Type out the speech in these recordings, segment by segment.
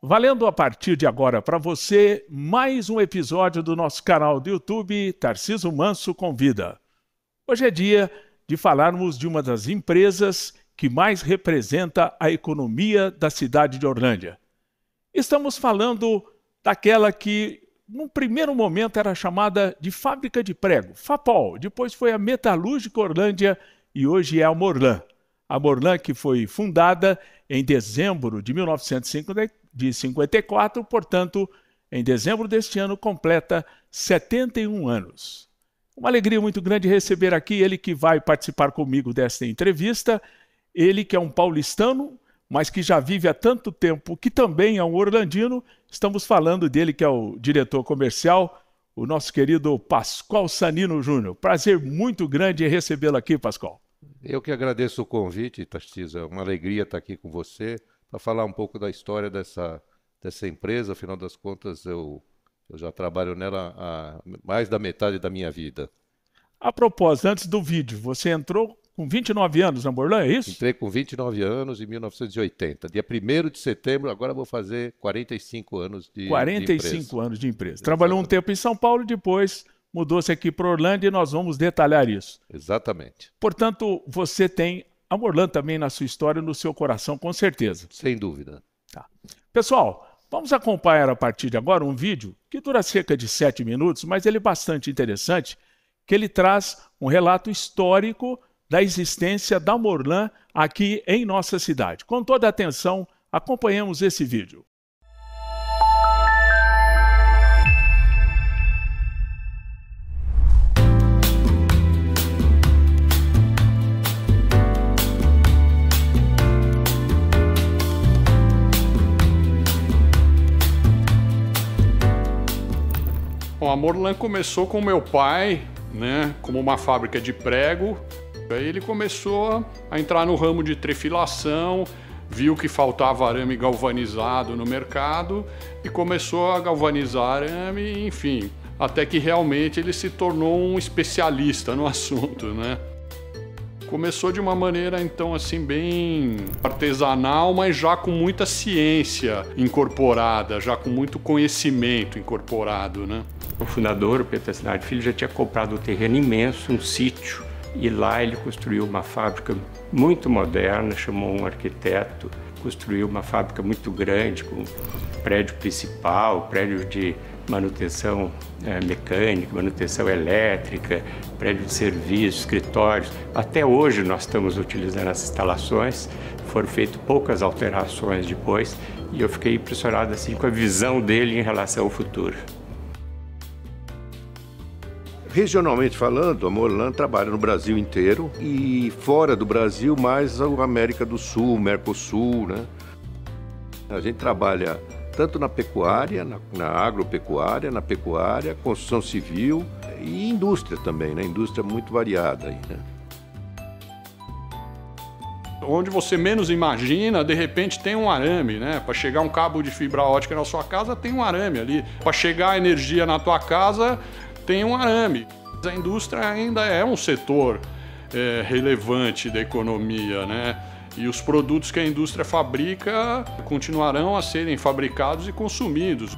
Valendo a partir de agora para você mais um episódio do nosso canal do YouTube Tarcísio Manso Convida. Hoje é dia de falarmos de uma das empresas que mais representa a economia da cidade de Orlândia. Estamos falando daquela que, num primeiro momento, era chamada de Fábrica de Prego, FAPOL, depois foi a Metalúrgica Orlândia e hoje é a Morlan. A Morlan, que foi fundada em dezembro de 1954, portanto, em dezembro deste ano, completa 71 anos. Uma alegria muito grande receber aqui ele que vai participar comigo desta entrevista, ele que é um paulistano, mas que já vive há tanto tempo, que também é um orlandino. Estamos falando dele, que é o diretor comercial, o nosso querido Pascoal Sanino Júnior. Prazer muito grande em recebê-lo aqui, Pascoal. Eu que agradeço o convite, Tarcísio. É uma alegria estar aqui com você para falar um pouco da história dessa empresa. Afinal das contas, eu já trabalho nela há mais da metade da minha vida. A propósito, antes do vídeo, você entrou com 29 anos na Morlan, é isso? Entrei com 29 anos em 1980. Dia 1º de setembro, agora vou fazer 45 anos de 45 anos de empresa. Trabalhou um tempo em São Paulo e depois mudou-se aqui para Orlândia e nós vamos detalhar isso. Exatamente. Portanto, você tem a Morlan também na sua história, no seu coração, com certeza. Sem dúvida. Tá. Pessoal, vamos acompanhar a partir de agora um vídeo que dura cerca de 7 minutos, mas ele é bastante interessante, que ele traz um relato histórico da existência da Morlan aqui em nossa cidade. Com toda a atenção, acompanhemos esse vídeo. Bom, a Morlan começou com meu pai, né, como uma fábrica de prego. Aí ele começou a entrar no ramo de trefilação, viu que faltava arame galvanizado no mercado e começou a galvanizar arame, enfim, até que realmente ele se tornou um especialista no assunto, né? Começou de uma maneira, então, assim, bem artesanal, mas já com muita ciência incorporada, já com muito conhecimento incorporado, né? O fundador, o Pedro Tassinari Filho, já tinha comprado um terreno imenso, um sítio, e lá ele construiu uma fábrica muito moderna, chamou um arquiteto, construiu uma fábrica muito grande, com prédio principal, prédio de manutenção mecânica, manutenção elétrica, prédio de serviço, escritórios. Até hoje nós estamos utilizando essas instalações, foram feitas poucas alterações depois, e eu fiquei impressionado assim, com a visão dele em relação ao futuro. Regionalmente falando, a Morlan trabalha no Brasil inteiro e fora do Brasil, mais a América do Sul, Mercosul, né? A gente trabalha tanto na pecuária, na agropecuária, na pecuária, construção civil e indústria também, né? Indústria muito variada aí, né? Onde você menos imagina, de repente tem um arame, né? Para chegar um cabo de fibra ótica na sua casa, tem um arame ali. Para chegar a energia na tua casa, tem um arame. A indústria ainda é um setor relevante da economia, né? E os produtos que a indústria fabrica continuarão a serem fabricados e consumidos.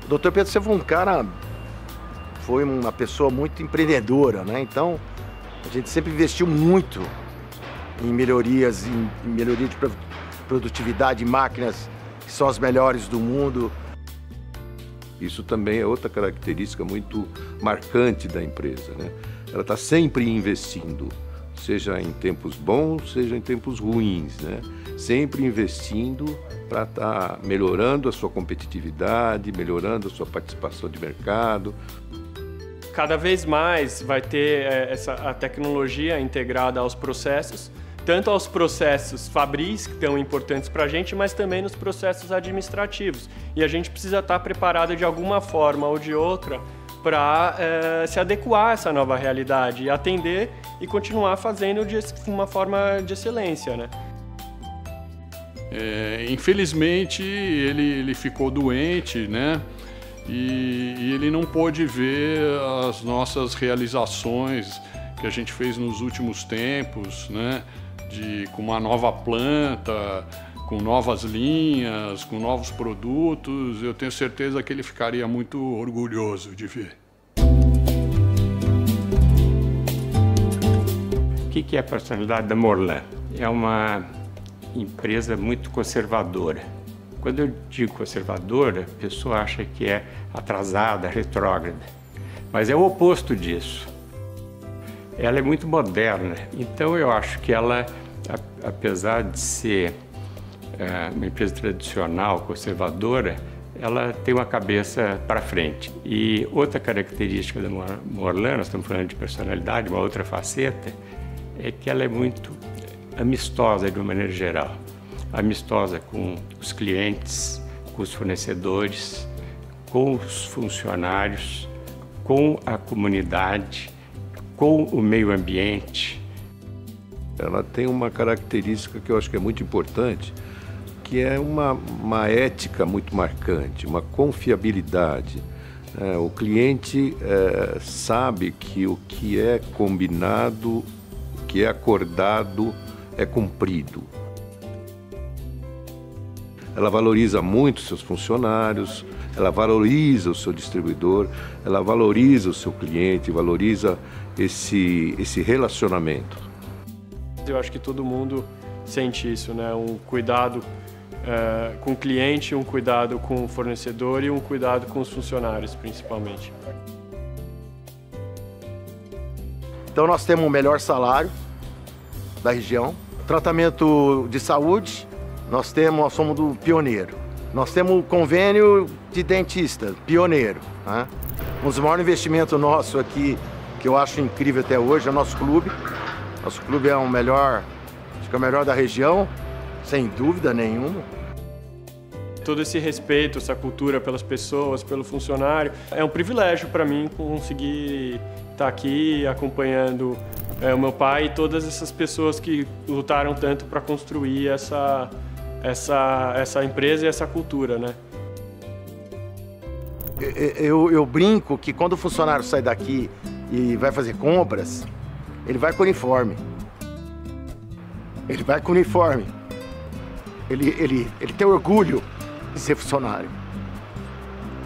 O Dr. Pedro sempre foi uma pessoa muito empreendedora, né? Então, a gente sempre investiu muito em melhorias, em melhoria de produtividade, máquinas que são as melhores do mundo. Isso também é outra característica muito marcante da empresa, né? Ela está sempre investindo, seja em tempos bons, seja em tempos ruins, né? Sempre investindo para estar melhorando a sua competitividade, melhorando a sua participação de mercado. Cada vez mais vai ter a tecnologia integrada aos processos, tanto aos processos fabris, que são importantes para a gente, mas também nos processos administrativos. E a gente precisa estar preparado de alguma forma ou de outra para se adequar a essa nova realidade e atender e continuar fazendo de uma forma de excelência, né? Infelizmente, ele ficou doente, né? E ele não pôde ver as nossas realizações que a gente fez nos últimos tempos, né? Com uma nova planta, com novas linhas, com novos produtos. Eu tenho certeza que ele ficaria muito orgulhoso de ver. O que é a personalidade da Morlan? É uma empresa muito conservadora. Quando eu digo conservadora, a pessoa acha que é atrasada, retrógrada. Mas é o oposto disso. Ela é muito moderna. Então eu acho que ela, apesar de ser uma empresa tradicional, conservadora, ela tem uma cabeça para frente. E outra característica da Morlan, nós estamos falando de personalidade, uma outra faceta, é que ela é muito amistosa de uma maneira geral. Amistosa com os clientes, com os fornecedores, com os funcionários, com a comunidade, com o meio ambiente. Ela tem uma característica que eu acho que é muito importante, que é uma ética muito marcante, uma confiabilidade. O cliente sabe que o que é combinado, o que é acordado, é cumprido. Ela valoriza muito seus funcionários, ela valoriza o seu distribuidor, ela valoriza o seu cliente, valoriza esse relacionamento. Eu acho que todo mundo sente isso, né? Um cuidado com o cliente, um cuidado com o fornecedor e um cuidado com os funcionários, principalmente. Então nós temos o melhor salário da região, tratamento de saúde, nós somos do pioneiro. Nós temos o convênio de dentista, pioneiro, né? Um dos maiores investimentos nossos aqui, que eu acho incrível até hoje, é o nosso clube. Nosso clube é o melhor, acho que é o melhor da região, sem dúvida nenhuma. Todo esse respeito, essa cultura pelas pessoas, pelo funcionário, é um privilégio para mim conseguir estar aqui acompanhando o meu pai e todas essas pessoas que lutaram tanto para construir essa empresa e essa cultura, né? Eu brinco que quando o funcionário sai daqui e vai fazer compras, ele vai com uniforme. Ele vai com uniforme. Ele tem orgulho de ser funcionário.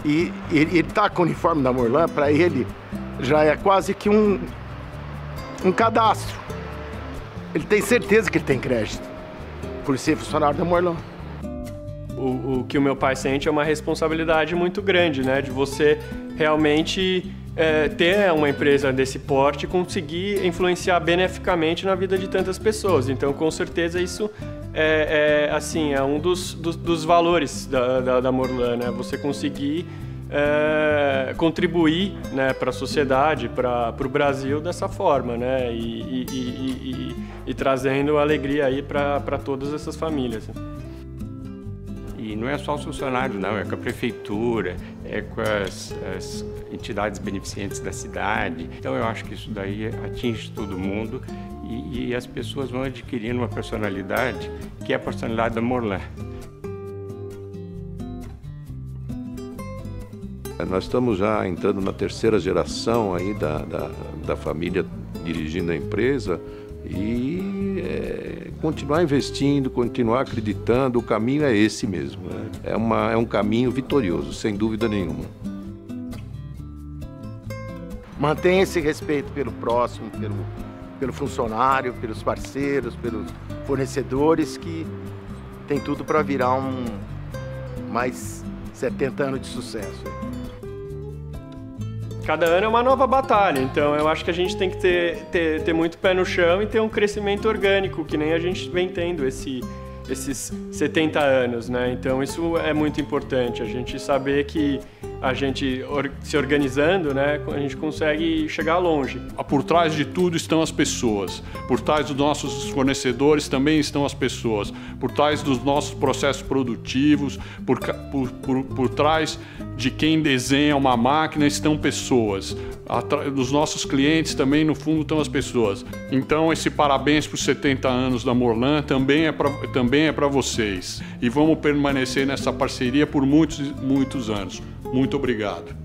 E ele tá com o uniforme da Morlan, para ele já é quase que um cadastro. Ele tem certeza que ele tem crédito por ser funcionário da Morlan. O que o meu pai sente é uma responsabilidade muito grande, né? De você realmente ter uma empresa desse porte e conseguir influenciar beneficamente na vida de tantas pessoas. Então, com certeza, isso é um dos valores da Morlan, né? Você conseguir contribuir, né, para a sociedade, para o Brasil dessa forma, né? E trazendo alegria aí para todas essas famílias. E não é só os funcionários, não, é com a prefeitura, é com as entidades beneficentes da cidade. Então eu acho que isso daí atinge todo mundo e as pessoas vão adquirindo uma personalidade que é a personalidade da Morlan. Nós estamos já entrando na terceira geração aí da família dirigindo a empresa e continuar investindo, continuar acreditando, o caminho é esse mesmo, né? É um caminho vitorioso, sem dúvida nenhuma. Mantenha esse respeito pelo próximo, pelo funcionário, pelos parceiros, pelos fornecedores, que tem tudo para virar mais 70 anos de sucesso. Cada ano é uma nova batalha, então eu acho que a gente tem que ter muito pé no chão e ter um crescimento orgânico, que nem a gente vem tendo esses 70 anos, né? Então isso é muito importante, a gente saber que a gente se organizando, né, a gente consegue chegar longe. Por trás de tudo estão as pessoas, por trás dos nossos fornecedores também estão as pessoas, por trás dos nossos processos produtivos, por trás de quem desenha uma máquina estão pessoas, dos nossos clientes também no fundo estão as pessoas. Então esse parabéns por 70 anos da Morlan também é para vocês e vamos permanecer nessa parceria por muitos anos. Muito obrigado.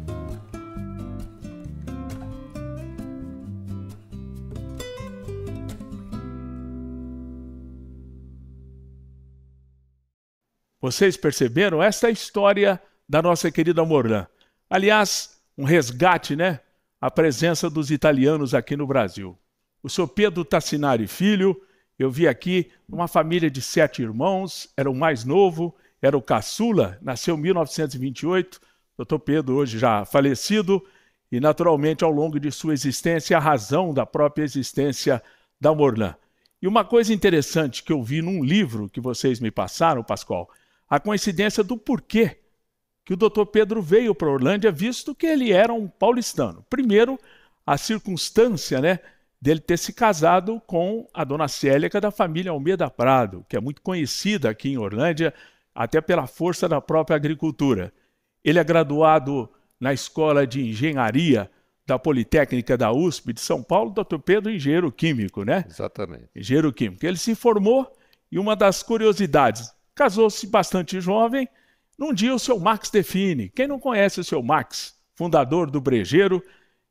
Vocês perceberam? Esta é a história da nossa querida Morlan. Aliás, um resgate, né? A presença dos italianos aqui no Brasil. O senhor Pedro Tassinari Filho, eu vi aqui uma família de 7 irmãos, era o mais novo, era o caçula, nasceu em 1928, doutor Pedro hoje já falecido, e naturalmente ao longo de sua existência, a razão da própria existência da Morlan. E uma coisa interessante que eu vi num livro que vocês me passaram, Pascoal, a coincidência do porquê que o doutor Pedro veio para Orlândia, visto que ele era um paulistano. Primeiro, a circunstância, né, dele ter se casado com a dona Célica da família Almeida Prado, que é muito conhecida aqui em Orlândia, até pela força da própria agricultura. Ele é graduado na Escola de Engenharia da Politécnica da USP de São Paulo, doutor Pedro, engenheiro químico, né? Exatamente. Engenheiro químico. Ele se formou e uma das curiosidades, casou-se bastante jovem. Num dia o seu Max Define, quem não conhece o seu Max, fundador do Brejeiro,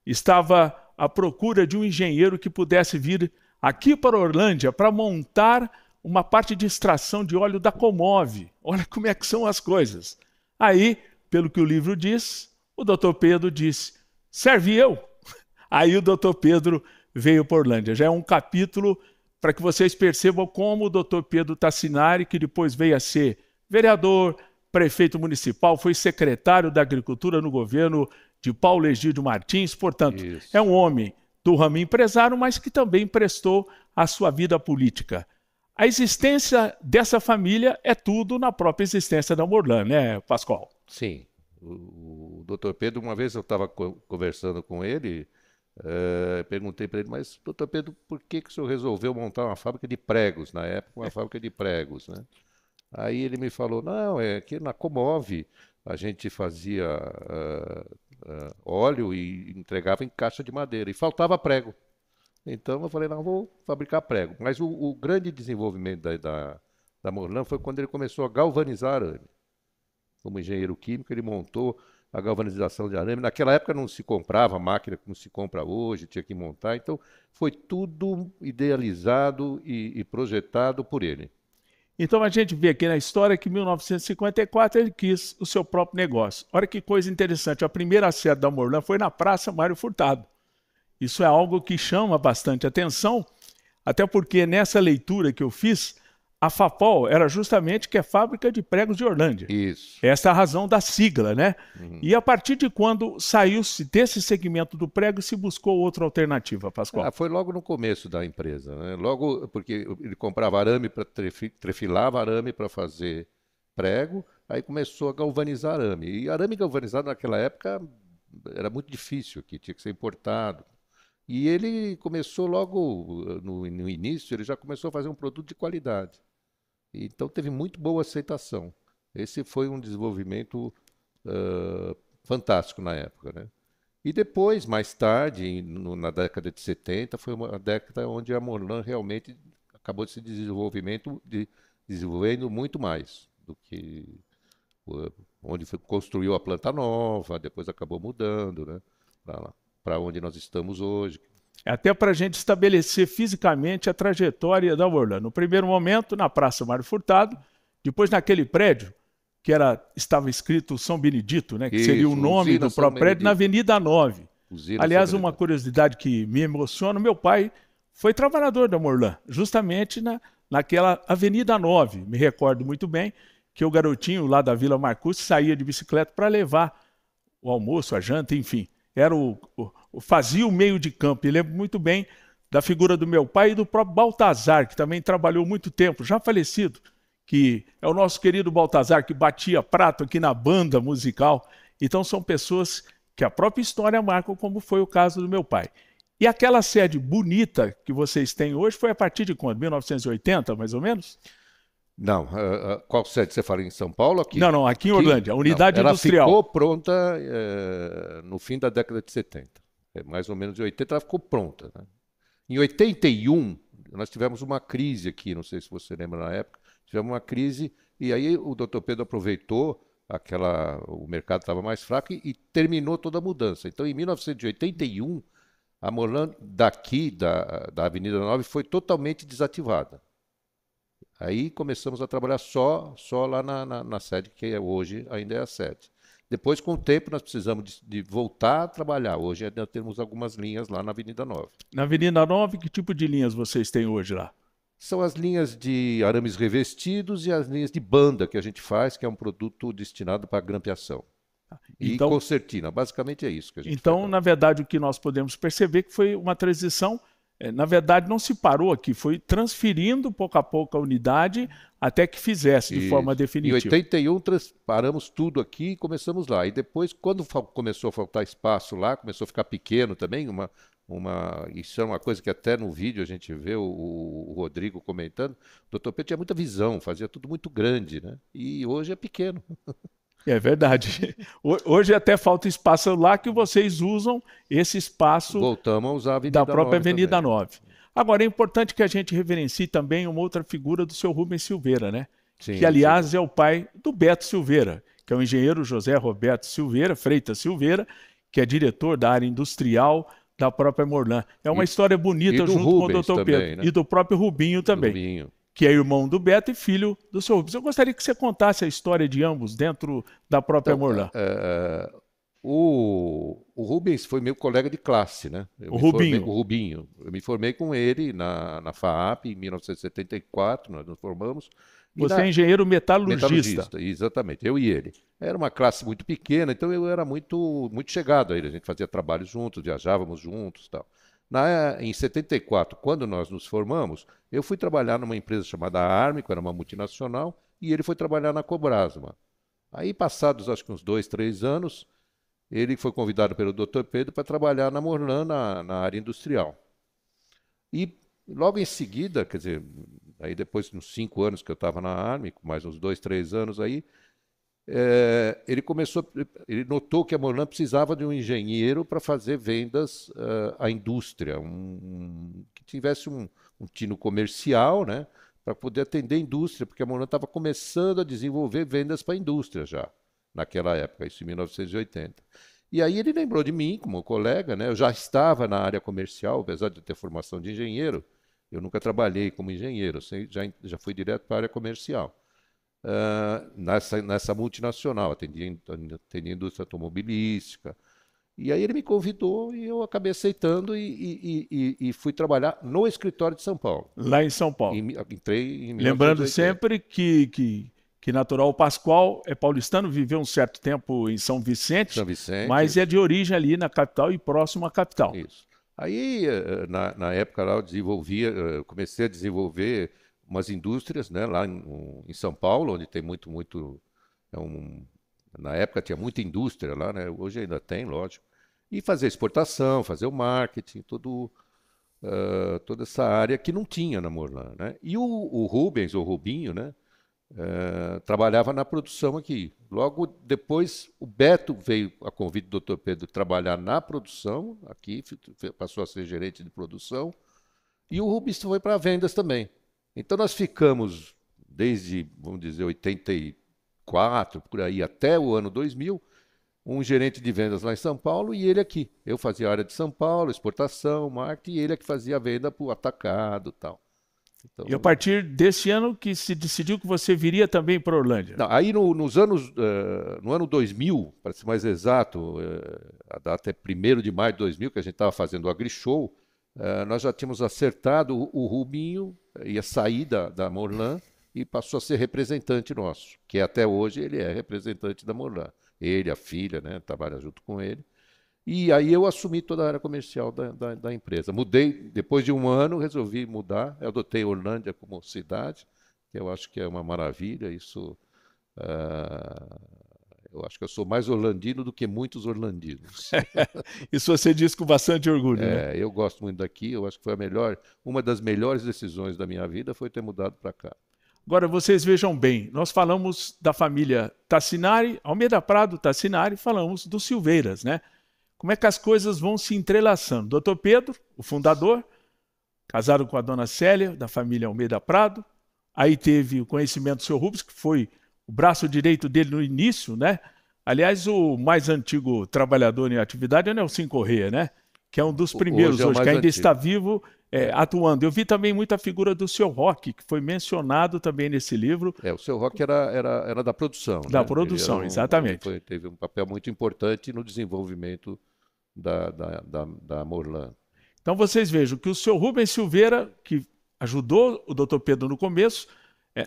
estava à procura de um engenheiro que pudesse vir aqui para Orlândia para montar uma parte de extração de óleo da Comove. Olha como é que são as coisas. Aí, pelo que o livro diz, o doutor Pedro disse, serve eu. Aí o doutor Pedro veio para Orlândia. Já é um capítulo para que vocês percebam como o doutor Pedro Tassinari, que depois veio a ser vereador, prefeito municipal, foi secretário da Agricultura no governo de Paulo Egídio Martins, portanto, é um homem do ramo empresário, mas que também prestou a sua vida política. A existência dessa família é tudo na própria existência da Morlan, né, Pascoal? Sim. O doutor Pedro, uma vez eu estava conversando com ele, perguntei para ele, mas doutor Pedro, por que o senhor resolveu montar uma fábrica de pregos, na época, uma fábrica de pregos, né? Aí ele me falou, não, é que na Comove a gente fazia óleo e entregava em caixa de madeira, e faltava prego. Então eu falei, não, vou fabricar prego. Mas o grande desenvolvimento da Morlan foi quando ele começou a galvanizar arame. Como engenheiro químico, ele montou a galvanização de arame. Naquela época não se comprava máquina como se compra hoje, tinha que montar. Então foi tudo idealizado e projetado por ele. Então a gente vê aqui na história que em 1954 ele quis o seu próprio negócio. Olha que coisa interessante, a primeira sede da Morlan foi na Praça Mário Furtado. Isso é algo que chama bastante atenção, até porque nessa leitura que eu fiz, a FAPOL era justamente que é Fábrica de Pregos de Orlândia. Isso. Essa é a razão da sigla, né? E a partir de quando saiu-se desse segmento do prego, se buscou outra alternativa, Pascoal? Foi logo no começo da empresa, né? Logo, porque ele comprava arame, trefilava arame para fazer prego, aí começou a galvanizar arame. E arame galvanizado naquela época era muito difícil aqui, tinha que ser importado. E ele começou logo no início, ele já começou a fazer um produto de qualidade. Então teve muito boa aceitação. Esse foi um desenvolvimento fantástico na época, né? E depois, mais tarde, na década de 70, foi uma década onde a Morlan realmente acabou de se desenvolvendo muito mais do que onde construiu a planta nova, depois acabou mudando, né, para onde nós estamos hoje. Até para a gente estabelecer fisicamente a trajetória da Morlan. No primeiro momento, na Praça Mário Furtado, depois naquele prédio, que estava escrito São Benedito, né, que seria o nome do próprio prédio, na Avenida 9. Aliás, uma curiosidade que me emociona, meu pai foi trabalhador da Morlan, justamente naquela Avenida 9. Me recordo muito bem que o garotinho lá da Vila Marcúcio saía de bicicleta para levar o almoço, a janta, enfim. Fazia o meio de campo. E lembro muito bem da figura do meu pai e do próprio Baltazar, que também trabalhou muito tempo, já falecido, que é o nosso querido Baltazar, que batia prato aqui na banda musical. Então são pessoas que a própria história marca, como foi o caso do meu pai. E aquela sede bonita que vocês têm hoje foi a partir de quando? 1980, mais ou menos? Não, qual sede você fala, em São Paulo? Aqui? Não, aqui em Orlândia, a unidade industrial. Ela ficou pronta no fim da década de 70. Mais ou menos em 80 ela ficou pronta, né? Em 81, nós tivemos uma crise aqui, não sei se você lembra na época, tivemos uma crise e aí o doutor Pedro aproveitou, o mercado estava mais fraco e terminou toda a mudança. Então, em 1981, a Morlan daqui, da Avenida 9, foi totalmente desativada. Aí começamos a trabalhar só lá na sede, que hoje ainda é a sede. Depois, com o tempo, nós precisamos de voltar a trabalhar. Hoje ainda temos algumas linhas lá na Avenida 9. Na Avenida 9, que tipo de linhas vocês têm hoje lá? São as linhas de arames revestidos e as linhas de banda que a gente faz, que é um produto destinado para grampeação. E Então, concertina. Basicamente é isso que a gente então, faz. na verdade, o que nós podemos perceber que foi uma transição, na verdade, não se parou aqui, foi transferindo pouco a pouco a unidade até que fizesse de forma definitiva. Em 81, paramos tudo aqui e começamos lá. E depois, quando começou a faltar espaço lá, começou a ficar pequeno também, isso é uma coisa que até no vídeo a gente vê o Rodrigo comentando, o Dr. Pedro tinha muita visão, fazia tudo muito grande, né? E hoje é pequeno. É verdade. Hoje até falta espaço lá que vocês usam esse espaço Voltamos a usar a Avenida da própria 9 Avenida também. 9. Agora, é importante que a gente reverencie também uma outra figura do seu Rubens Silveira, né? Sim, que, aliás, é o pai do Beto Silveira, que é o engenheiro José Roberto Silveira, Freitas Silveira, que é diretor da área industrial da própria Morlan. É uma história bonita junto Rubens com o Dr. também, Pedro. né? E do próprio Rubinho também. Rubinho. Que é irmão do Beto e filho do seu Rubens. Eu gostaria que você contasse a história de ambos dentro da própria Morlan. O Rubens foi meu colega de classe, né? O Rubinho. O Rubinho. Eu me formei com ele na FAAP em 1974, nós nos formamos. Você é engenheiro metalurgista. Metalurgista, exatamente, eu e ele. Era uma classe muito pequena, então eu era muito chegado a ele. A gente fazia trabalho juntos, viajávamos juntos e tal. Em 74, quando nós nos formamos, eu fui trabalhar numa empresa chamada Armico, era uma multinacional, e ele foi trabalhar na Cobrasma. Aí, passados acho que uns 2, 3 anos, ele foi convidado pelo Dr. Pedro para trabalhar na Morlan, na área industrial. E logo em seguida, quer dizer, aí depois de uns 5 anos que eu estava na Armico, mais uns 2, 3 anos aí, ele notou que a Morlan precisava de um engenheiro para fazer vendas à indústria, que tivesse um tino comercial, né, para poder atender a indústria, porque a Morlan estava começando a desenvolver vendas para a indústria já, naquela época, isso em 1980. E aí ele lembrou de mim como colega, né, eu já estava na área comercial, apesar de ter formação de engenheiro, eu nunca trabalhei como engenheiro, já fui direto para a área comercial. Nessa multinacional, atendia indústria automobilística. E aí ele me convidou e eu acabei aceitando e fui trabalhar no escritório de São Paulo. Lá em São Paulo. Entrei em 1980. Lembrando sempre que natural Pascoal é paulistano, viveu um certo tempo em São Vicente, mas é de origem ali na capital e próximo à capital. Isso. Aí, na época lá, eu comecei a desenvolver umas indústrias, né, lá em São Paulo, onde tem muito na época tinha muita indústria lá, né, hoje ainda tem, lógico, e fazer exportação, fazer o marketing, toda essa área que não tinha na Morlan, né? E o Rubens, ou Rubinho, né, trabalhava na produção aqui. Logo depois, o Beto veio a convite do Dr. Pedro trabalhar na produção aqui, passou a ser gerente de produção, e o Rubens foi para vendas também. Então nós ficamos desde, vamos dizer, 84, por aí, até o ano 2000, um gerente de vendas lá em São Paulo e ele aqui. Eu fazia a área de São Paulo, exportação, marketing, e ele é que fazia a venda para o atacado e tal. Então, e a partir desse ano que se decidiu que você viria também para Orlândia? Não, aí no ano 2000, para ser mais exato, a data é 1º de maio de 2000, que a gente estava fazendo o AgriShow, nós já tínhamos acertado, o Rubinho ia sair da Morlan e passou a ser representante nosso, que até hoje ele é representante da Morlan. Ele, a filha, né, trabalha junto com ele. E aí eu assumi toda a área comercial da empresa. Mudei, depois de um ano, resolvi mudar. Eu adotei Orlândia como cidade, que eu acho que é uma maravilha. Isso, eu acho que eu sou mais orlandino do que muitos orlandinos. Isso você diz com bastante orgulho, né? Eu gosto muito daqui. Eu acho que foi uma das melhores decisões da minha vida foi ter mudado para cá. Agora, vocês vejam bem, nós falamos da família Tassinari, Almeida Prado, Tassinari, falamos dos Silveiras, né? Como é que as coisas vão se entrelaçando? Dr. Pedro, o fundador, casado com a dona Célia, da família Almeida Prado. Aí teve o conhecimento do seu Rubens, que foi o braço direito dele no início, né? Aliás, o mais antigo trabalhador em atividade é o Nelson Corrêa, né? que é um dos primeiros é o hoje, mais que ainda antigo. está vivo, atuando. Eu vi também muita figura do Seu Roque, que foi mencionado também nesse livro. O Seu Roque era da produção. Da né? produção, exatamente. Ele teve um papel muito importante no desenvolvimento da Morlan. Então vocês vejam que o seu Rubens Silveira, que ajudou o Dr. Pedro no começo,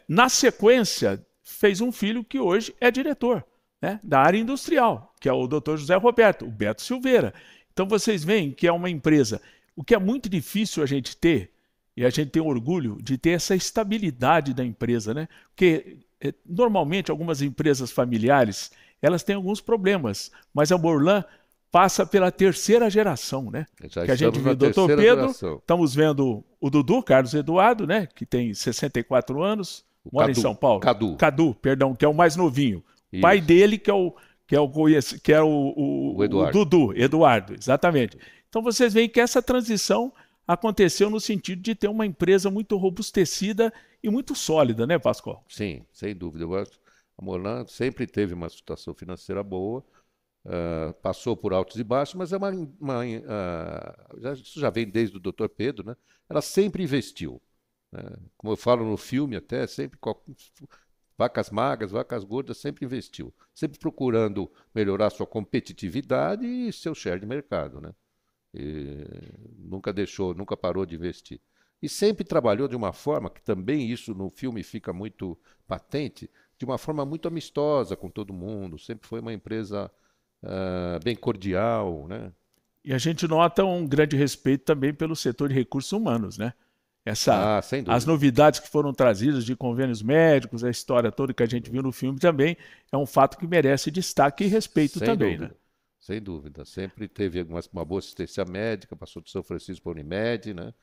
na sequência fez um filho que hoje é diretor, né, da área industrial, que é o Dr. José Roberto, o Beto Silveira. Então vocês veem que é uma empresa, o que é muito difícil a gente ter, e a gente tem orgulho de ter essa estabilidade da empresa, né? Porque normalmente algumas empresas familiares, elas têm alguns problemas, mas a Morlan passa pela terceira geração, né? Já que a gente viu o Dr. Pedro, estamos vendo o Dudu, Carlos Eduardo, né? Que tem 64 anos, mora em São Paulo. Cadu, perdão, que é o mais novinho. Isso. Pai dele que é o Dudu, Eduardo, exatamente. Então vocês veem que essa transição aconteceu no sentido de ter uma empresa muito robustecida e muito sólida, né, Pascoal? Sim, sem dúvida. A Morlan sempre teve uma situação financeira boa, passou por altos e baixos, mas isso já vem desde o Dr. Pedro, né? Ela sempre investiu. Né? Como eu falo no filme até, sempre vacas magras, vacas gordas, sempre investiu. Sempre procurando melhorar sua competitividade e seu share de mercado, né? E nunca parou de investir. E sempre trabalhou de uma forma, que também isso no filme fica muito patente, de uma forma muito amistosa com todo mundo. Sempre foi uma empresa bem cordial, né? E a gente nota um grande respeito também pelo setor de recursos humanos, né? Sem dúvida. As novidades que foram trazidas de convênios médicos, a história toda que a gente viu no filme também, é um fato que merece destaque e respeito também, né? Sem dúvida. Sempre teve uma boa assistência médica, passou de São Francisco para a Unimed, né?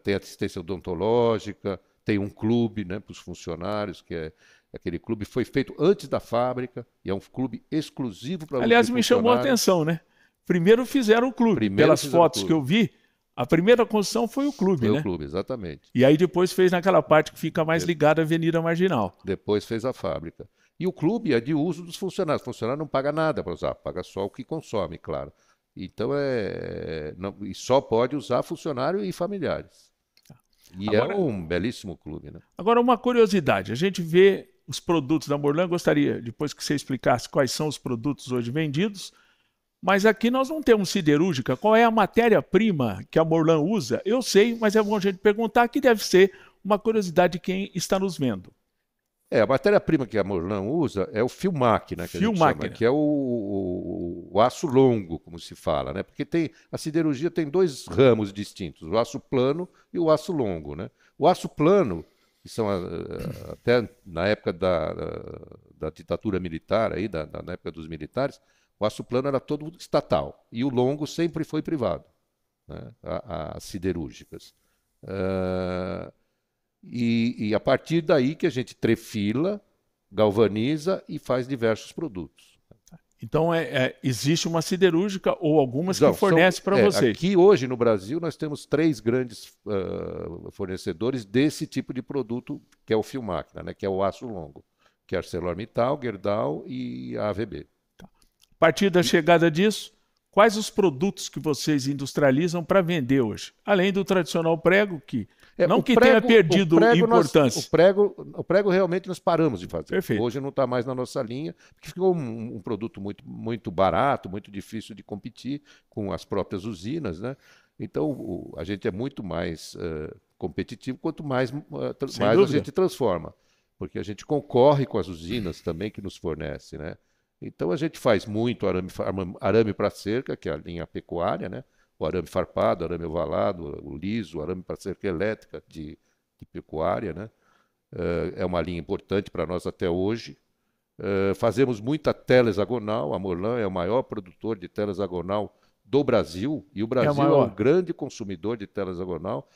Tem assistência odontológica, tem um clube, né, para os funcionários, que é aquele clube foi feito antes da fábrica e é um clube exclusivo para Aliás, me chamou a atenção, né? Primeiro fizeram o clube. Pelas fotos que eu vi, a primeira construção foi o clube, né? Foi o clube, exatamente. E aí depois fez naquela parte que fica mais ligada à Avenida Marginal. Depois fez a fábrica. E o clube é de uso dos funcionários. O funcionário não paga nada para usar, paga só o que consome, claro. Então e só pode usar funcionário e familiares. E agora, é um belíssimo clube, né? Agora, uma curiosidade, a gente vê os produtos da Morlan, gostaria, depois que você explicasse quais são os produtos hoje vendidos, mas aqui nós não temos siderúrgica. Qual é a matéria-prima que a Morlan usa? Eu sei, mas é bom a gente perguntar, que deve ser uma curiosidade de quem está nos vendo. A matéria-prima que a Morlan usa é o Filmac, né? Que é o aço longo, como se fala, né? Porque a siderurgia tem dois ramos distintos, o aço plano e o aço longo, né? O aço plano, que são até na época da ditadura militar, na época dos militares, o aço plano era todo estatal e o longo sempre foi privado, né? As siderúrgicas. E a partir daí que a gente trefila, galvaniza e faz diversos produtos. Então existe uma siderúrgica ou algumas que fornecem para vocês? Aqui hoje no Brasil nós temos 3 grandes fornecedores desse tipo de produto, que é o Filmac, né, que é o aço longo, que é a ArcelorMittal, Gerdau e a AVB. Tá. A partir da chegada disso, quais os produtos que vocês industrializam para vender hoje? Além do tradicional prego, que tenha perdido importância. O prego realmente nós paramos de fazer. Perfeito. Hoje não está mais na nossa linha, porque ficou um produto muito, muito barato, muito difícil de competir com as próprias usinas, né? Então a gente é muito mais competitivo quanto mais a gente transforma, porque a gente concorre com as usinas também que nos fornecem, né? Então a gente faz muito arame para cerca, que é a linha pecuária, né? O arame farpado, o arame ovalado, o liso, o arame para cerca elétrica de pecuária, né? É uma linha importante para nós até hoje. Fazemos muita tela hexagonal. A Morlan é o maior produtor de tela hexagonal do Brasil, e o Brasil é um grande consumidor de tela hexagonal.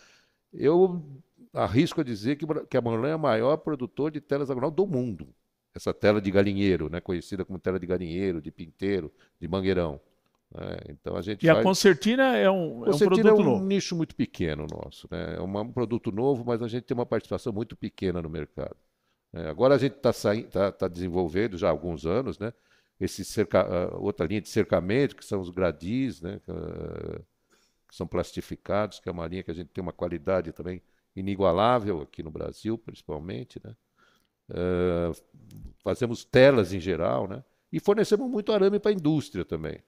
Eu arrisco a dizer que a Morlan é o maior produtor de tela hexagonal do mundo. Essa tela de galinheiro, né? Conhecida como tela de galinheiro, de pinteiro, de mangueirão. Então a concertina é um produto novo. É um nicho muito pequeno nosso, né? É um produto novo, mas a gente tem uma participação muito pequena no mercado. Agora a gente está desenvolvendo já há alguns anos, né? outra linha de cercamento, que são os gradis, né, que são plastificados, que é uma linha que a gente tem uma qualidade também inigualável aqui no Brasil, principalmente, né? Fazemos telas em geral, né? E fornecemos muito arame para a indústria também.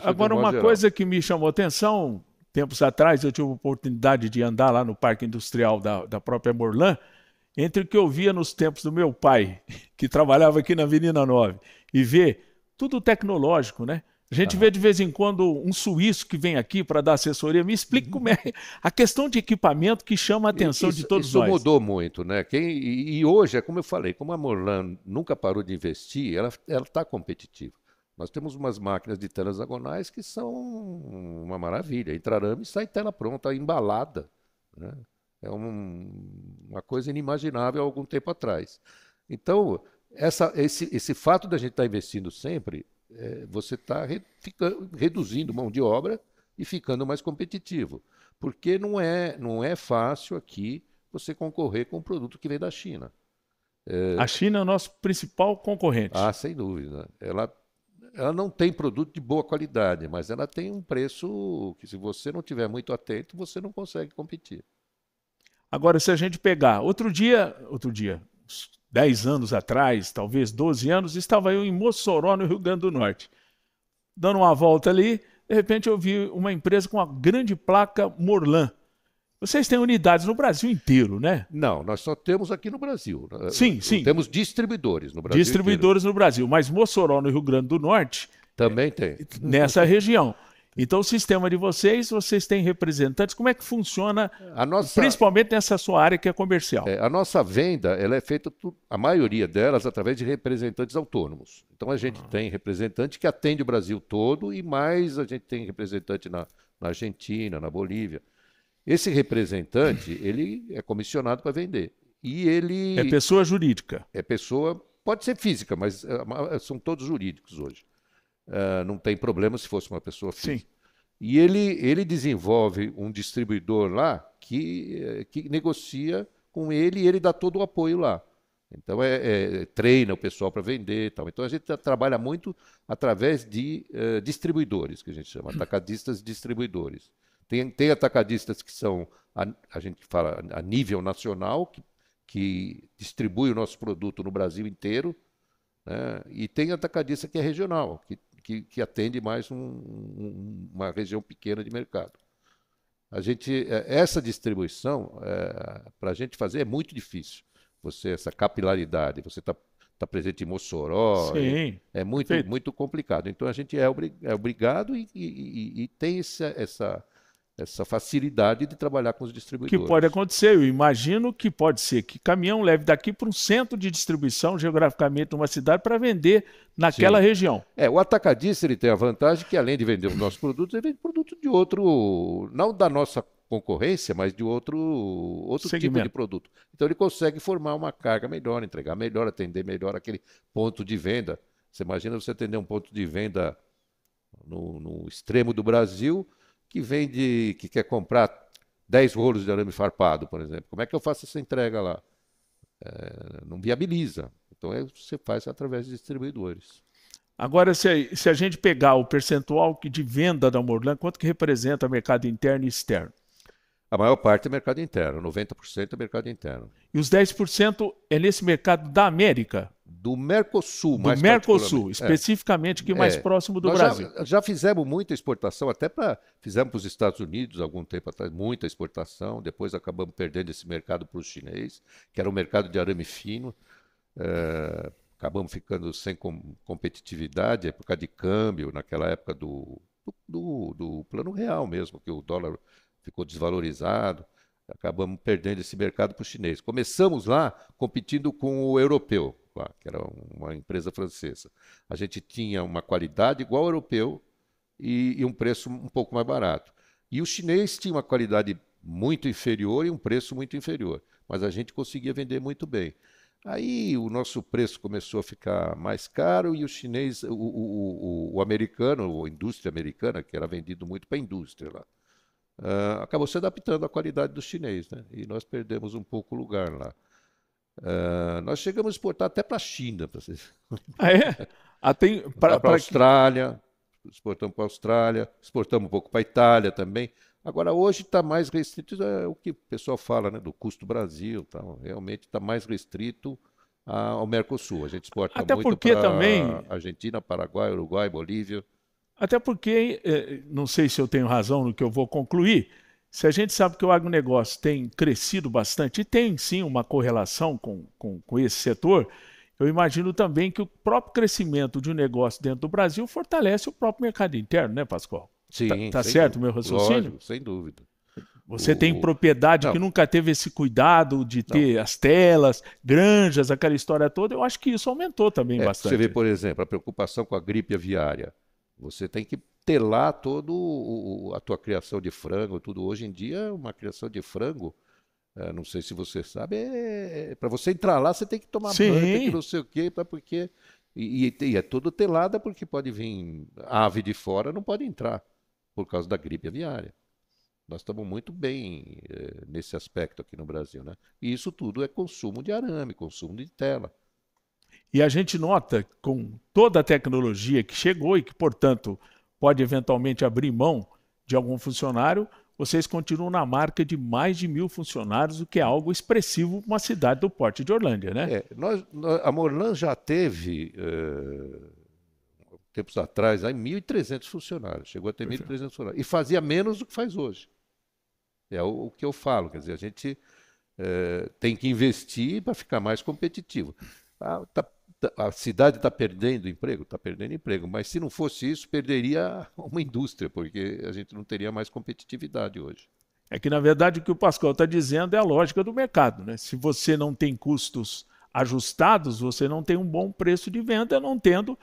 Agora, uma coisa que me chamou atenção, tempos atrás eu tive a oportunidade de andar lá no Parque Industrial da própria Morlan, entre o que eu via nos tempos do meu pai, que trabalhava aqui na Avenida 9, e ver tudo tecnológico, né? A gente vê de vez em quando um suíço que vem aqui para dar assessoria. Me explica como é a questão de equipamento que chama a atenção de todos nós. Isso mudou muito, né? E hoje, é como eu falei, como a Morlan nunca parou de investir, ela está competitiva. Nós temos umas máquinas de telas hexagonais que são uma maravilha. Entra arame e sai tela pronta, embalada, né? É uma coisa inimaginável há algum tempo atrás. Então, esse fato da gente estar investindo sempre, você está reduzindo mão de obra e ficando mais competitivo. Porque não é fácil aqui você concorrer com um produto que vem da China. A China é o nosso principal concorrente. Ah, sem dúvida. Ela não tem produto de boa qualidade, mas ela tem um preço que, se você não estiver muito atento, você não consegue competir. Agora, se a gente pegar... Outro dia, 10 anos atrás, talvez 12 anos, estava eu em Mossoró, no Rio Grande do Norte. Dando uma volta ali, de repente eu vi uma empresa com uma grande placa Morlan. Vocês têm unidades no Brasil inteiro, né? Não, nós só temos aqui no Brasil. Sim, sim. Temos distribuidores no Brasil Distribuidores no Brasil, mas Mossoró, no Rio Grande do Norte... Também tem. Nessa região. Então, o sistema de vocês têm representantes. Como é que funciona, principalmente nessa sua área que é comercial? A nossa venda, ela é feita, a maioria delas, através de representantes autônomos. Então, a gente tem representante que atende o Brasil todo e mais a gente tem representante na Argentina, na Bolívia. Esse representante, ele é comissionado para vender. E ele... É pessoa jurídica. É pessoa, pode ser física, mas são todos jurídicos hoje. Não tem problema se fosse uma pessoa física. Sim. E ele desenvolve um distribuidor lá que negocia com ele e ele dá todo o apoio lá. Então, treina o pessoal para vender e tal. Então, a gente trabalha muito através de distribuidores, que a gente chama, atacadistas distribuidores. Tem atacadistas que são, a gente fala, a nível nacional, que distribui o nosso produto no Brasil inteiro, né? E tem atacadista que é regional, que atende mais uma região pequena de mercado. Essa distribuição, para a gente fazer, é muito difícil. Essa capilaridade, você está presente em Mossoró, é muito complicado. Então, a gente é obrigado e tem essa facilidade de trabalhar com os distribuidores. Que pode acontecer, eu imagino que pode ser que caminhão leve daqui para um centro de distribuição, geograficamente numa cidade, para vender naquela região. O atacadista, ele tem a vantagem que, além de vender os nossos produtos, ele vende produto de outro, não da nossa concorrência, mas de outro tipo de produto. Então, ele consegue formar uma carga melhor, entregar melhor, atender melhor aquele ponto de venda. Você imagina você atender um ponto de venda no extremo do Brasil, que quer comprar 10 rolos de arame farpado, por exemplo. Como é que eu faço essa entrega lá? Não viabiliza. Então, você faz através de distribuidores. Agora, se a gente pegar o percentual de venda da Morlan, quanto que representa mercado interno e externo? A maior parte é mercado interno, 90% é mercado interno. E os 10% é nesse mercado da América? Do Mercosul, mais Mercosul, especificamente, que é mais próximo do Brasil. Já fizemos muita exportação, fizemos para os Estados Unidos algum tempo atrás, muita exportação, depois acabamos perdendo esse mercado para o chinês, que era um mercado de arame fino, acabamos ficando sem competitividade, época de câmbio, naquela época do plano real mesmo, que o dólar ficou desvalorizado, acabamos perdendo esse mercado para o chinês. Começamos lá competindo com o europeu, que era uma empresa francesa. A gente tinha uma qualidade igual ao europeu e um preço um pouco mais barato. E o chinês tinha uma qualidade muito inferior e um preço muito inferior, mas a gente conseguia vender muito bem. Aí o nosso preço começou a ficar mais caro e o chinês, o americano, a indústria americana, que era vendido muito para a indústria lá, acabou se adaptando à qualidade do chinês, né? E nós perdemos um pouco o lugar lá. Nós chegamos a exportar até para a China. Ah, é? Para a Austrália, exportamos para a Austrália, exportamos um pouco para a Itália também. Agora, hoje está mais restrito, é o que o pessoal fala, né, do custo Brasil, tá? Realmente está mais restrito ao Mercosul. A gente exporta Até muito porque para também, Argentina, Paraguai, Uruguai, Bolívia. até porque, não sei se eu tenho razão no que eu vou concluir, se a gente sabe que o agronegócio tem crescido bastante, e tem sim uma correlação com esse setor, eu imagino também que o próprio crescimento de um negócio dentro do Brasil fortalece o próprio mercado interno, né, Pascoal? Sim, Tá sem certo o dúvida. meu raciocínio? Lógico, sem dúvida. Você tem propriedade Não. que nunca teve esse cuidado de ter as telas, granjas, aquela história toda. Eu acho que isso aumentou também bastante. Você vê, por exemplo, a preocupação com a gripe aviária. Você tem que telar toda a tua criação de frango, tudo. Hoje em dia, uma criação de frango, não sei se você sabe, para você entrar lá, você tem que tomar banho, tem que não sei o quê, porque... E é tudo telada porque pode vir ave de fora, não pode entrar, por causa da gripe aviária. Nós estamos muito bem nesse aspecto aqui no Brasil, né? E isso tudo é consumo de arame, consumo de tela. E a gente nota, com toda a tecnologia que chegou e que, portanto, pode eventualmente abrir mão de algum funcionário, vocês continuam na marca de mais de 1.000 funcionários, o que é algo expressivo para uma cidade do porte de Orlândia, né? A Morlan já teve, tempos atrás, 1.300 funcionários. Chegou a ter 1.300 funcionários. E fazia menos do que faz hoje. É o que eu falo. Quer dizer, a gente tem que investir para ficar mais competitivo. A cidade está perdendo emprego? Está perdendo emprego. Mas se não fosse isso, perderia uma indústria, porque a gente não teria mais competitividade hoje. É que, na verdade, o que o Pascoal está dizendo é a lógica do mercado, né? Se você não tem custos ajustados, você não tem um bom preço de venda, não tendo,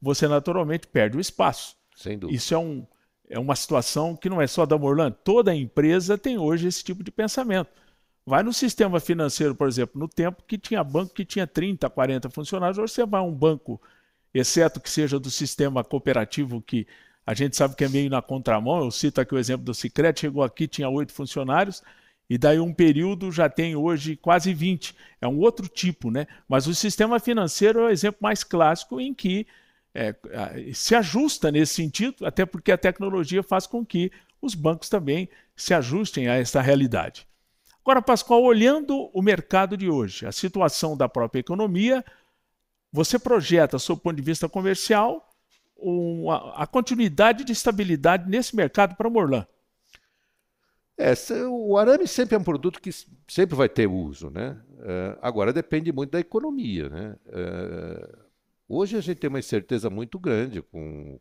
você naturalmente perde o espaço. Sem dúvida. Isso é uma situação que não é só da Morlan, toda empresa tem hoje esse tipo de pensamento. Vai no sistema financeiro, por exemplo, no tempo que tinha banco que tinha 30, 40 funcionários, hoje você vai a um banco, exceto que seja do sistema cooperativo, que a gente sabe que é meio na contramão. Eu cito aqui o exemplo do Sicredi, chegou aqui, tinha 8 funcionários, e daí um período já tem hoje quase 20. É um outro tipo, né? Mas o sistema financeiro é o exemplo mais clássico em que se ajusta nesse sentido, até porque a tecnologia faz com que os bancos também se ajustem a essa realidade. Agora, Pascoal, olhando o mercado de hoje, a situação da própria economia, você projeta, sob o ponto de vista comercial, a continuidade de estabilidade nesse mercado para a Morlan? O arame sempre é um produto que sempre vai ter uso, né? Agora depende muito da economia, né? Hoje a gente tem uma incerteza muito grande com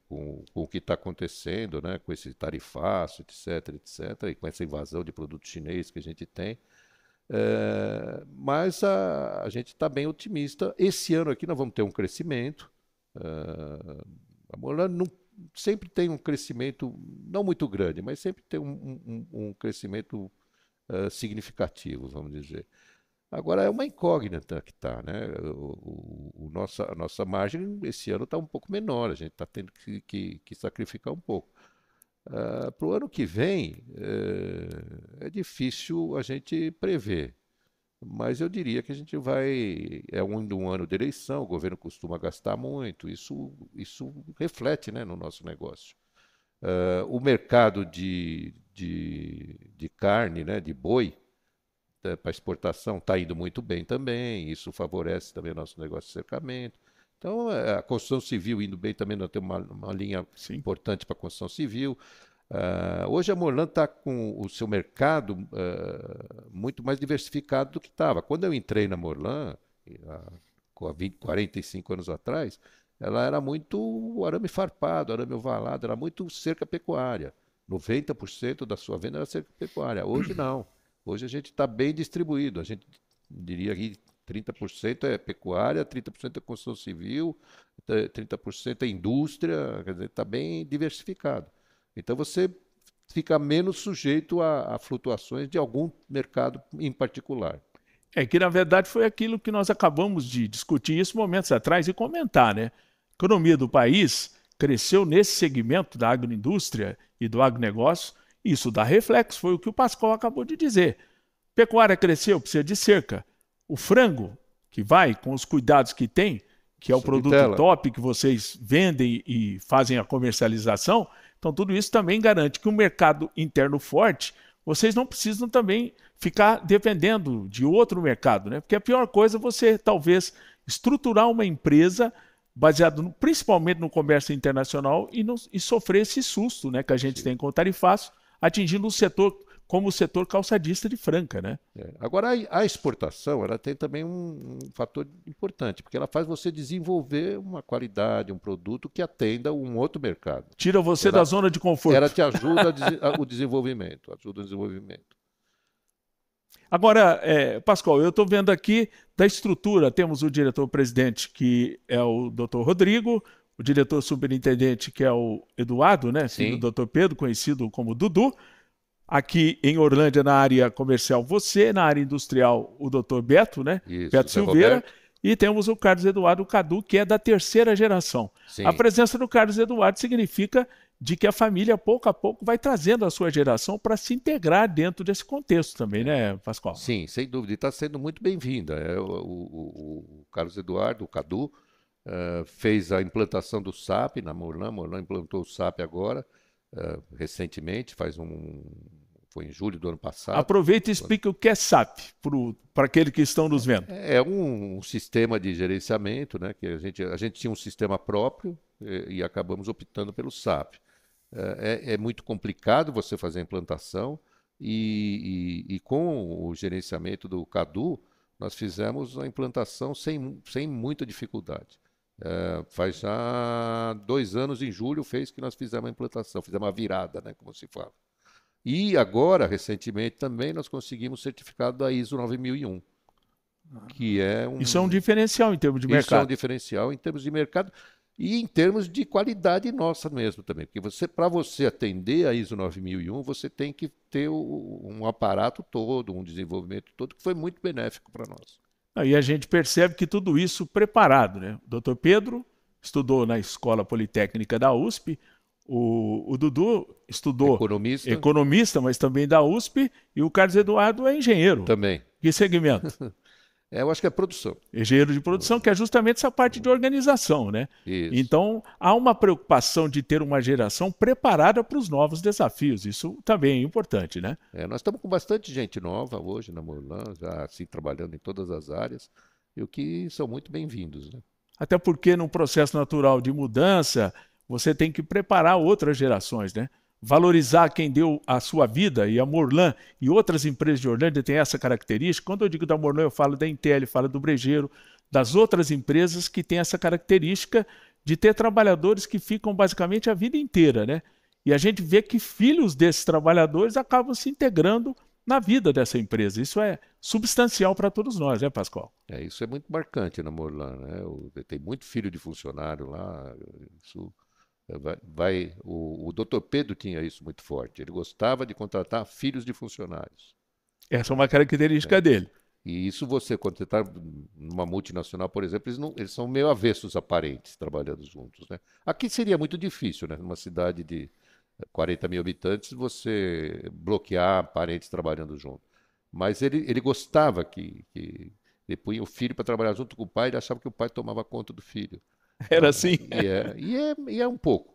o que está acontecendo, né? Com esse tarifaço, etc, etc, e com essa invasão de produto chinês que a gente tem. Mas a gente está bem otimista. Esse ano aqui nós vamos ter um crescimento. A Morlan sempre tem um crescimento, não muito grande, mas sempre tem um crescimento significativo, vamos dizer. Agora é uma incógnita que está, né? A nossa margem esse ano está um pouco menor, a gente está tendo que sacrificar um pouco. Para o ano que vem, é difícil a gente prever, mas eu diria que a gente vai... É um ano de eleição, o governo costuma gastar muito, isso reflete, né, no nosso negócio. O mercado de carne, né, de boi, para exportação está indo muito bem também, isso favorece também o nosso negócio de cercamento. Então, a construção civil indo bem também, nós temos uma linha importante para a construção civil. Hoje a Morlan está com o seu mercado muito mais diversificado do que estava. Quando eu entrei na Morlan, há 45 anos atrás, ela era muito arame farpado, arame ovalado, era muito cerca pecuária. 90% da sua venda era cerca pecuária. Hoje não. Hoje a gente está bem distribuído. A gente diria que 30% é pecuária, 30% é construção civil, 30% é indústria, quer dizer, está bem diversificado. Então você fica menos sujeito a flutuações de algum mercado em particular. Que na verdade foi aquilo que nós acabamos de discutir isso momentos atrás e comentar, né? A economia do país cresceu nesse segmento da agroindústria e do agronegócio. Isso dá reflexo, foi o que o Pascoal acabou de dizer. Pecuária cresceu, precisa de cerca. O frango, que vai com os cuidados que tem, que é o produto top que vocês vendem e fazem a comercialização. Então, tudo isso também garante que um mercado interno forte, vocês não precisam também ficar dependendo de outro mercado, né? Porque a pior coisa é você, talvez, estruturar uma empresa baseada principalmente no comércio internacional e sofrer esse susto, né, que a gente tem com o tarifaço, atingindo um setor como o setor calçadista de Franca, né? Agora, a exportação, ela tem também um fator importante, porque ela faz você desenvolver uma qualidade, um produto que atenda um outro mercado. Tira você da zona de conforto. Ela te ajuda o desenvolvimento, Agora, Pascoal, eu estou vendo aqui da estrutura, temos o diretor-presidente, que é o Dr. Rodrigo, o diretor superintendente, que é o Eduardo, né, filho do Dr. Pedro, conhecido como Dudu. Aqui em Orlândia, na área comercial, você, na área industrial, o Dr. Beto, né? Isso, Beto Silveira. E temos o Carlos Eduardo Cadu, que é da terceira geração. Sim. A presença do Carlos Eduardo significa de que a família, pouco a pouco, vai trazendo a sua geração para se integrar dentro desse contexto também, né, Pascoal? Sim, sem dúvida. E está sendo muito bem-vinda. O Carlos Eduardo, o Cadu, fez a implantação do SAP na Morlan. Morlan implantou o SAP agora, recentemente, foi em julho do ano passado. Aproveita e explica o que é SAP para aqueles que estão nos vendo. É um sistema de gerenciamento, né? Que a gente tinha um sistema próprio e acabamos optando pelo SAP. É muito complicado você fazer a implantação e com o gerenciamento do Cadu, nós fizemos a implantação sem muita dificuldade. Faz já 2 anos, em julho, que nós fizemos a implantação, fizemos a virada, né? Como se fala. E agora, recentemente, também nós conseguimos o certificado da ISO 9001, que é Isso é um diferencial em termos de mercado. Isso é um diferencial em termos de mercado e em termos de qualidade nossa mesmo também. Porque para você atender a ISO 9001, você tem que ter um aparato todo, um desenvolvimento todo, que foi muito benéfico para nós. E a gente percebe que tudo isso preparado, né? O Dr. Pedro estudou na Escola Politécnica da USP, o Dudu estudou economista, mas também da USP, e o Carlos Eduardo é engenheiro. Também. Que segmento? Eu acho que é produção. Engenheiro de produção, que é justamente essa parte de organização, né? Isso. Então, há uma preocupação de ter uma geração preparada para os novos desafios. Isso também é importante, né? Nós estamos com bastante gente nova hoje na Morlan, já assim, trabalhando em todas as áreas, e o que são muito bem-vindos, né? Até porque, num processo natural de mudança, você tem que preparar outras gerações, né? Valorizar quem deu a sua vida, e a Morlan e outras empresas de Orlândia têm essa característica. Quando eu digo da Morlan, eu falo da Intel, falo do Brejeiro, das outras empresas que têm essa característica de ter trabalhadores que ficam basicamente a vida inteira, né? E a gente vê que filhos desses trabalhadores acabam se integrando na vida dessa empresa. Isso é substancial para todos nós, né, Pascoal? Isso é muito marcante na Morlan, né? Tem muito filho de funcionário lá, isso... O Dr. Pedro tinha isso muito forte. Ele gostava de contratar filhos de funcionários. Essa é uma característica dele. E isso quando você está numa multinacional, por exemplo, eles são meio avessos a parentes trabalhando juntos, né? Aqui seria muito difícil, né? Numa cidade de 40 mil habitantes, você bloquear parentes trabalhando junto. Mas ele gostava que ele punha o filho para trabalhar junto com o pai, ele achava que o pai tomava conta do filho. Era assim? E é um pouco.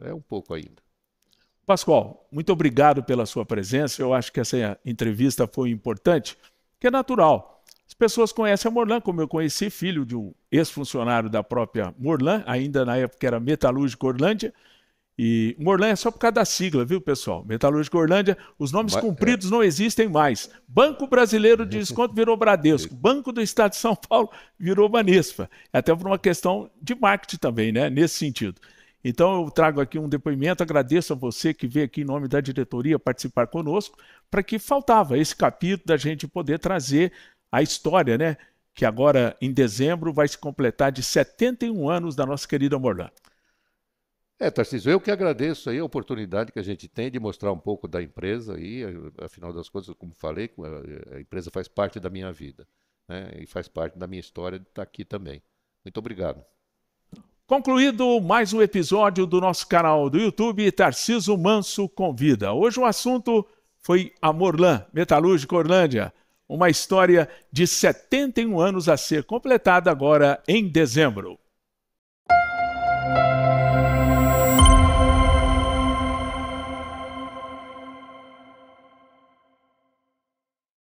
É um pouco ainda. Pascoal, muito obrigado pela sua presença. Eu acho que essa entrevista foi importante, que é natural. As pessoas conhecem a Morlan, como eu conheci, filho de um ex-funcionário da própria Morlan, ainda na época era Metalúrgica Orlândia. E Morlan é só por causa da sigla, viu, pessoal? Metalúrgica Orlândia, os nomes compridos não existem mais. Banco Brasileiro de Desconto virou Bradesco. Banco do Estado de São Paulo virou Banespa. Até por uma questão de marketing também, né? Nesse sentido. Então eu trago aqui um depoimento, agradeço a você que veio aqui em nome da diretoria participar conosco, para que faltava esse capítulo da gente poder trazer a história, né? Que agora, em dezembro, vai se completar de 71 anos da nossa querida Morlan. Tarcísio, eu que agradeço aí a oportunidade que a gente tem de mostrar um pouco da empresa aí, afinal das contas, como falei, a empresa faz parte da minha vida, né? E faz parte da minha história de estar aqui também. Muito obrigado. Concluído mais um episódio do nosso canal do YouTube, Tarcísio Manso Convida. Hoje o assunto foi a Morlan, Metalúrgica Orlândia. uma história de 71 anos a ser completada agora em dezembro.